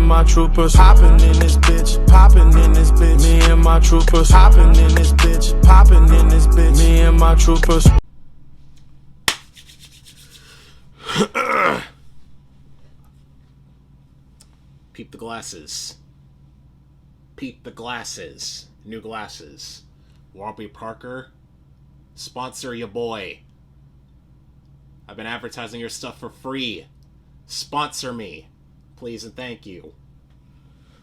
my troopers popping in this bitch, popping in this bitch. Me and my troopers popping in this bitch, popping in this bitch. Me and my troopers. Peep the glasses. Peep the glasses. New glasses. Warby Parker, sponsor your boy. I've been advertising your stuff for free. Sponsor me. Please and thank you.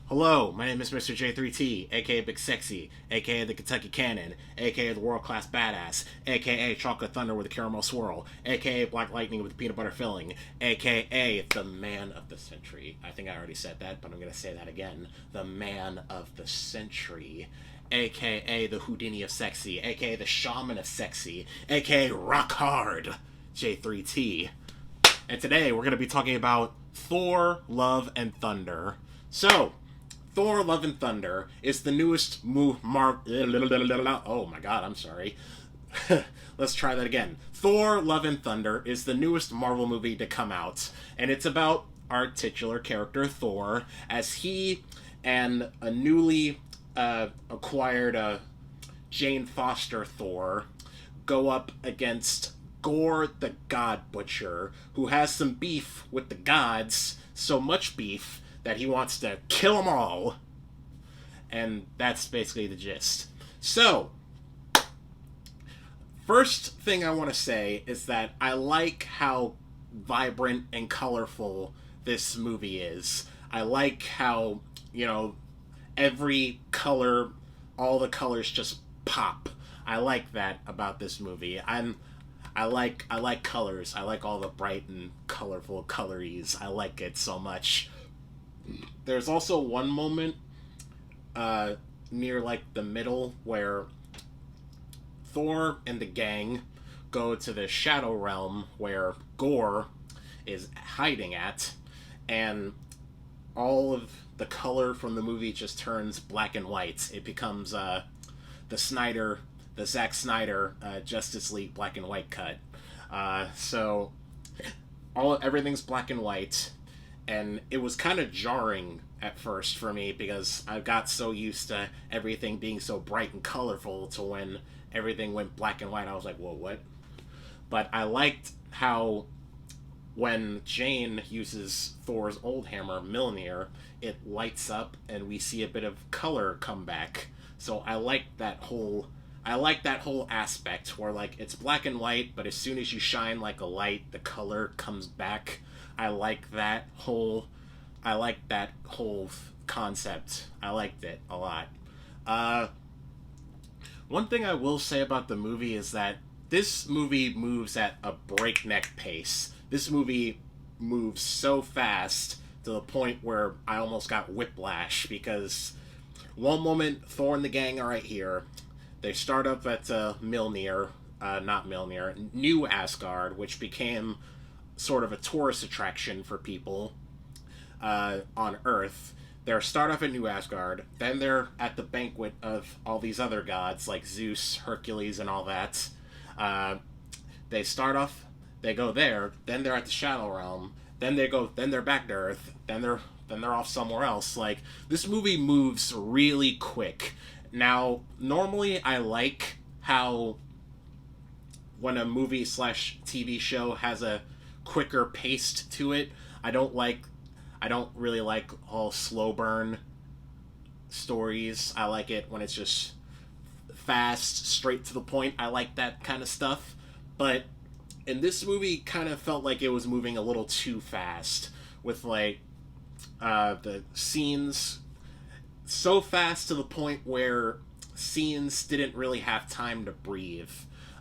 Hello, my name is Mr. J3T, aka Big Sexy, aka the Kentucky Cannon, aka the World Class Badass, aka Chocolate Thunder with a Caramel Swirl, aka Black Lightning with a Peanut Butter Filling, aka the Man of the Century. I think I already said that, but I'm going to say that again. The Man of the Century, aka the Houdini of Sexy, aka the Shaman of Sexy, aka Rock Hard, J3T. And today we're going to be talking about Thor Love and Thunder. So, Thor Love and Thunder is the newest oh my god, I'm sorry. Let's try that again. Thor Love and Thunder is the newest Marvel movie to come out, and it's about our titular character Thor as he and a newly acquired Jane Foster Thor go up against Gore the God Butcher, who has some beef with the gods, so much beef that he wants to kill them all. And that's basically the gist. So, first thing I want to say is that I like how vibrant and colorful this movie is. I like how, every color, all the colors just pop. I like that about this movie. I like colors. I like all the bright and colorful colories. I like it so much. There's also one moment near the middle where Thor and the gang go to the Shadow Realm where Gore is hiding at, and all of the color from the movie just turns black and white. It becomes the Zack Snyder Justice League black and white cut. So everything's black and white. And it was kind of jarring at first for me because I got so used to everything being so bright and colorful to when everything went black and white. I was like, whoa, what? But I liked how when Jane uses Thor's old hammer, Mjolnir, it lights up and we see a bit of color come back. So I like that whole aspect where it's black and white, but as soon as you shine like a light, the color comes back. I like that whole concept. I liked it a lot. One thing I will say about the movie is that this movie moves at a breakneck pace. This movie moves so fast to the point where I almost got whiplash, because one moment Thor and the gang are right here. They start up at New Asgard, which became sort of a tourist attraction for people on Earth. They start off at New Asgard, then they're at the banquet of all these other gods like Zeus, Hercules, and all that. They go there, then they're at the Shadow Realm, then they're back to Earth, then they're off somewhere else. This movie moves really quick. Now, normally I like how when a movie / TV show has a quicker pace to it. I don't really like all slow burn stories. I like it when it's just fast, straight to the point. I like that kind of stuff. But in this movie, kind of felt like it was moving a little too fast with the scenes so fast to the point where scenes didn't really have time to breathe.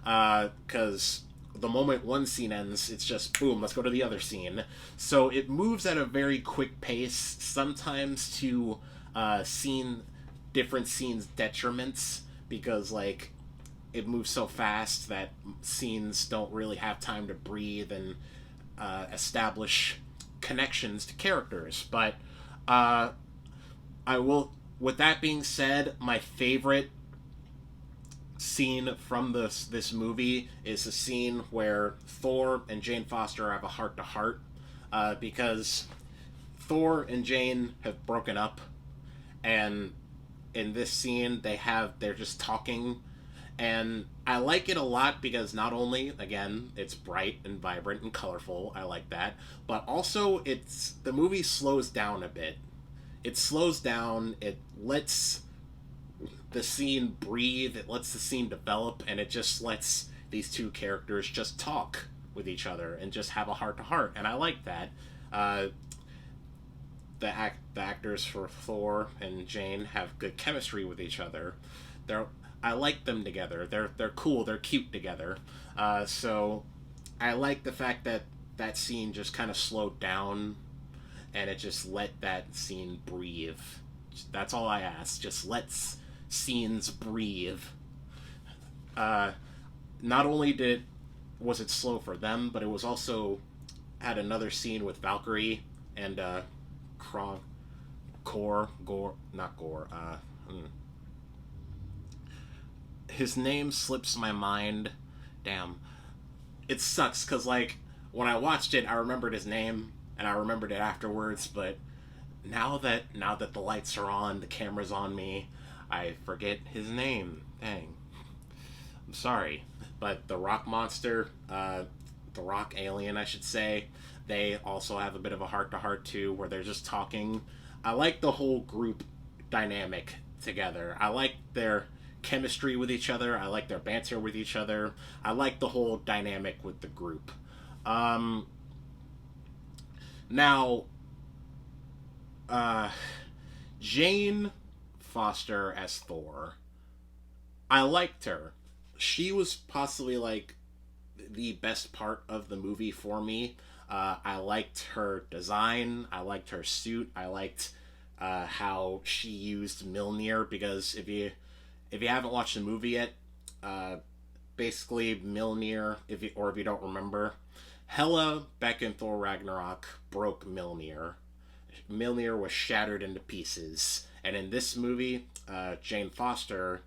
Because the moment one scene ends, it's just boom, let's go to the other scene. So it moves at a very quick pace, sometimes to different scenes' detriments, because it moves so fast that scenes don't really have time to breathe and establish connections to characters. But with that being said, my favorite scene from this movie is the scene where Thor and Jane Foster have a heart-to-heart, because Thor and Jane have broken up, and in this scene they're just talking, and I like it a lot because not only, again, it's bright and vibrant and colorful, I like that, but also the movie slows down a bit. It slows down, it lets the scene breathe, it lets the scene develop, and it just lets these two characters just talk with each other and just have a heart to heart, and I like that. Uh, the actors for Thor and Jane have good chemistry with each other. I like them together. They're cool. They're cute together. So I like the fact that that scene just kind of slowed down, and it just let that scene breathe. That's all I ask. Just let scenes breathe. Not only was it slow for them, but it was also had another scene with Valkyrie and Gore, not Gore. His name slips my mind. Damn, it sucks because like when I watched it, I remembered his name and I remembered it afterwards. But now that the lights are on, the camera's on me, I forget his name. Dang, I'm sorry. But the rock monster, the rock alien, I should say, they also have a bit of a heart to heart too, where they're just talking. I like the whole group dynamic together. I like their chemistry with each other. I like their banter with each other. I like the whole dynamic with the group. Now, Jane Foster as Thor, I liked her. She was possibly like the best part of the movie for me. I liked her design. I liked her suit. I liked how she used Mjolnir, because if you haven't watched the movie yet, basically Mjolnir, if you don't remember, Hela back in Thor Ragnarok broke Mjolnir. Mjolnir was shattered into pieces, and in this movie, Jane Foster,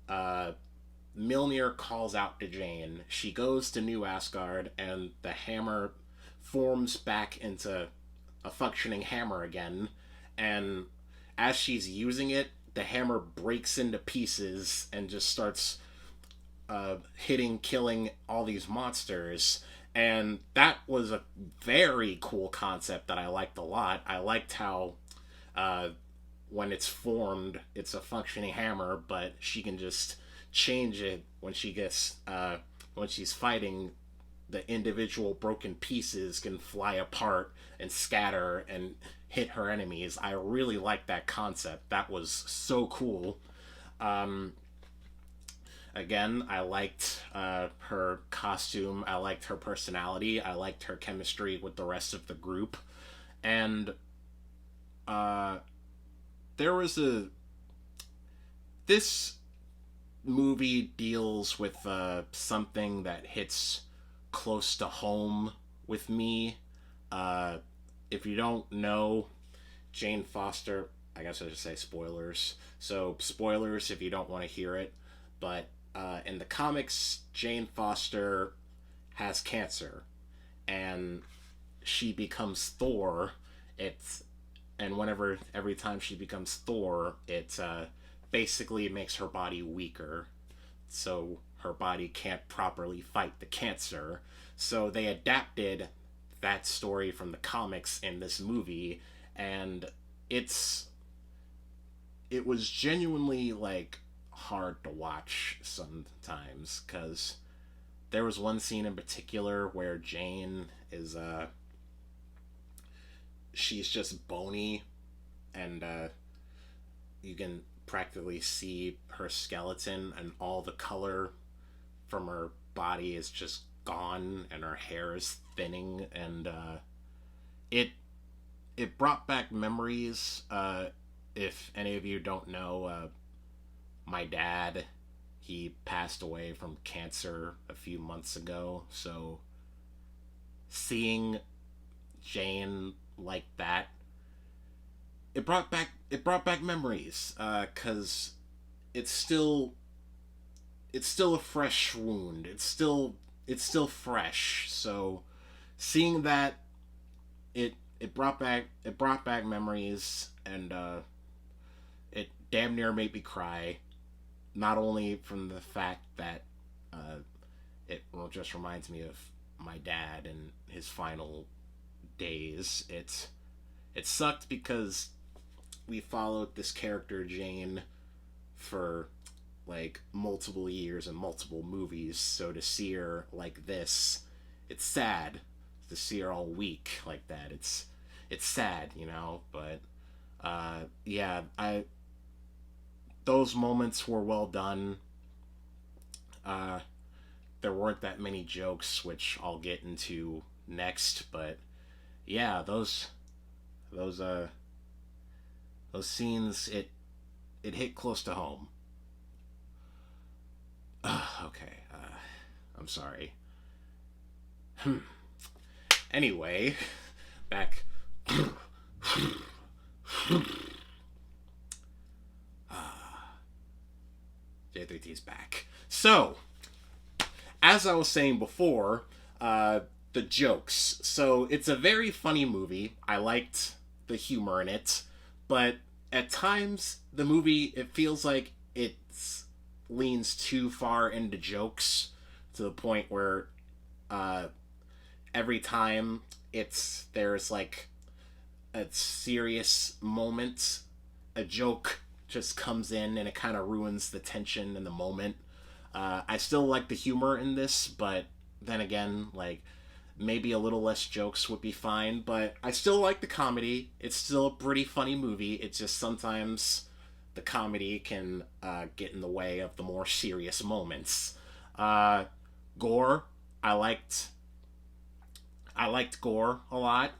Mjolnir calls out to Jane. She goes to New Asgard, and the hammer forms back into a functioning hammer again. And as she's using it, the hammer breaks into pieces and just starts killing all these monsters. And that was a very cool concept that I liked a lot. I liked how when it's formed, it's a functioning hammer, but she can just change it when she's fighting. The individual broken pieces can fly apart and scatter and hit her enemies. I really liked that concept. That was so cool. Again, I liked her costume. I liked her personality. I liked her chemistry with the rest of the group. And this movie deals with something that hits close to home with me. If you don't know, Jane Foster, I guess I should say spoilers. So spoilers if you don't want to hear it. But in the comics, Jane Foster has cancer, and she becomes Thor. Every time she becomes Thor, it basically makes her body weaker, so her body can't properly fight the cancer. So they adapted that story from the comics in this movie, and it was genuinely like hard to watch sometimes, because there was one scene in particular where Jane is she's just bony, and you can practically see her skeleton, and all the color from her body is just gone, and her hair is thinning, and it brought back memories. If any of you don't know, my dad, he passed away from cancer a few months ago, so seeing Jane like that, it brought back memories, because it's still a fresh wound. It's still fresh. So seeing that, it brought back memories, and it damn near made me cry. Not only from the fact that uh, it just reminds me of my dad and his final days. It sucked because we followed this character Jane for like multiple years and multiple movies. So to see her like this, it's sad. To see her all weak like that, it's sad, But yeah, I those moments were well done. Uh, there weren't that many jokes, which I'll get into next, but yeah, those uh those scenes, it hit close to home. Okay, I'm sorry. Anyway, back. J3T's back. So, as I was saying before, the jokes. So, it's a very funny movie. I liked the humor in it, but at times the movie, it feels like it leans too far into jokes to the point where uh, every time there's like a serious moment, a joke just comes in and it kind of ruins the tension in the moment. I still like the humor in this, but then again, like, maybe a little less jokes would be fine, but I still like the comedy. It's still a pretty funny movie. It's just sometimes the comedy can get in the way of the more serious moments. Gore, I liked Gore a lot.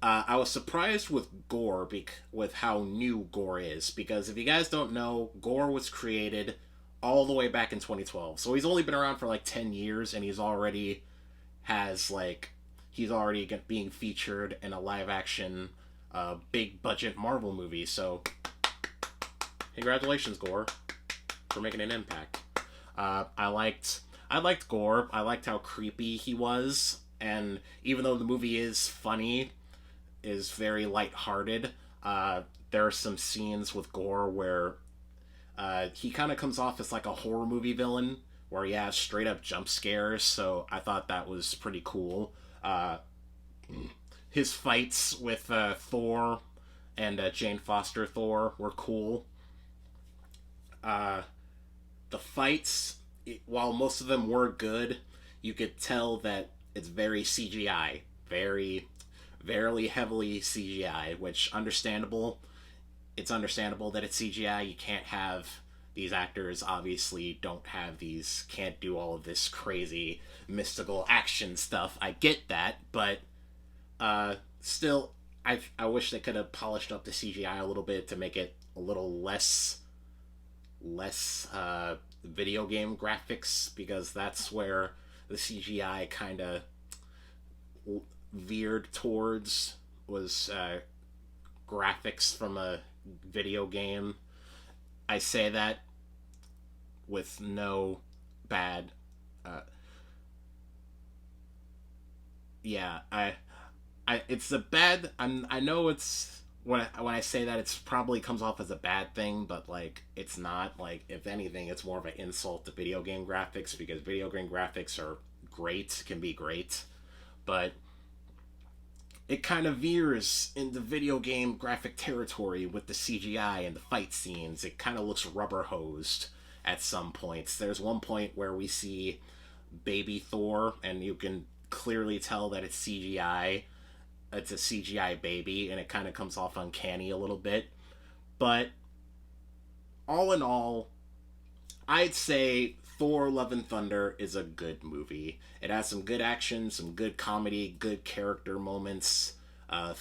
I was surprised with Gore with how new Gore is, because if you guys don't know, Gore was created all the way back in 2012. So he's only been around for like 10 years, and he's already being featured in a live action big budget Marvel movie. So congratulations, Gore, for making an impact. I liked Gore. I liked how creepy he was, and even though the movie is funny, is very lighthearted, there are some scenes with Gore where he kind of comes off as like a horror movie villain, where he has straight up jump scares. So I thought that was pretty cool. His fights with Thor and Jane Foster Thor were cool. The fights, while most of them were good, you could tell that it's very CGI, very heavily CGI, which understandable. It's understandable that it's CGI. You can't have these actors, obviously can't do all of this crazy mystical action stuff. I get that, but still, I wish they could have polished up the CGI a little bit to make it a little less video game graphics, because that's where the CGI kind of veered towards, was graphics from a video game. I say that with no bad yeah, it's a bad, I know it's, when I say that, it's probably comes off as a bad thing, but like, it's not. Like, if anything, it's more of an insult to video game graphics, because video game graphics are great, can be great, but it kind of veers into video game graphic territory with the CGI and the fight scenes. It kind of looks rubber hosed at some points. There's one point where we see baby Thor, and you can clearly tell that it's CGI. It's a CGI baby, and it kind of comes off uncanny a little bit. But all in all, I'd say Thor Love and Thunder is a good movie. It has some good action, some good comedy, good character moments. I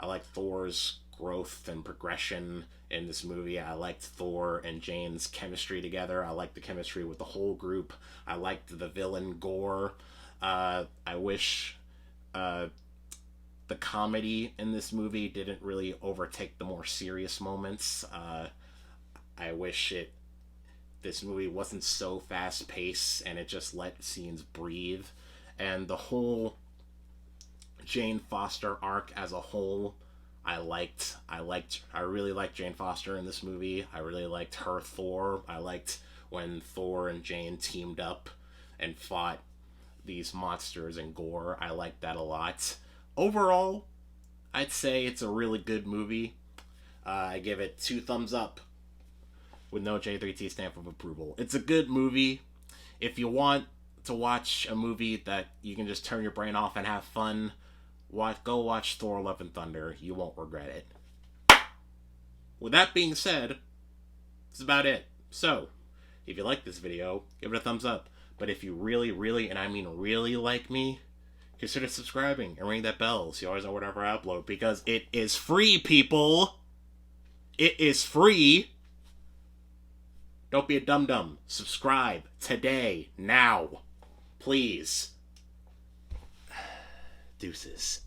like Thor's growth and progression in this movie. I liked Thor and Jane's chemistry together. I liked the chemistry with the whole group. I liked the villain Gore. I wish the comedy in this movie didn't really overtake the more serious moments. I wish this movie wasn't so fast paced, and it just let scenes breathe. And the whole Jane Foster arc as a whole, I really liked Jane Foster in this movie. I really liked her Thor. I liked when Thor and Jane teamed up and fought these monsters in Gore. I liked that a lot. Overall, I'd say it's a really good movie. I give it 2 thumbs up with no J3T stamp of approval. It's a good movie. If you want to watch a movie that you can just turn your brain off and have fun, go watch Thor Love and Thunder. You won't regret it. With that being said, that's about it. So, if you like this video, give it a thumbs up. But if you really, really, and I mean really like me, consider subscribing and ring that bell so you always know whatever I upload. Because it is free, people! It is free! Don't be a dum-dum. Subscribe today, now. Please. Deuces.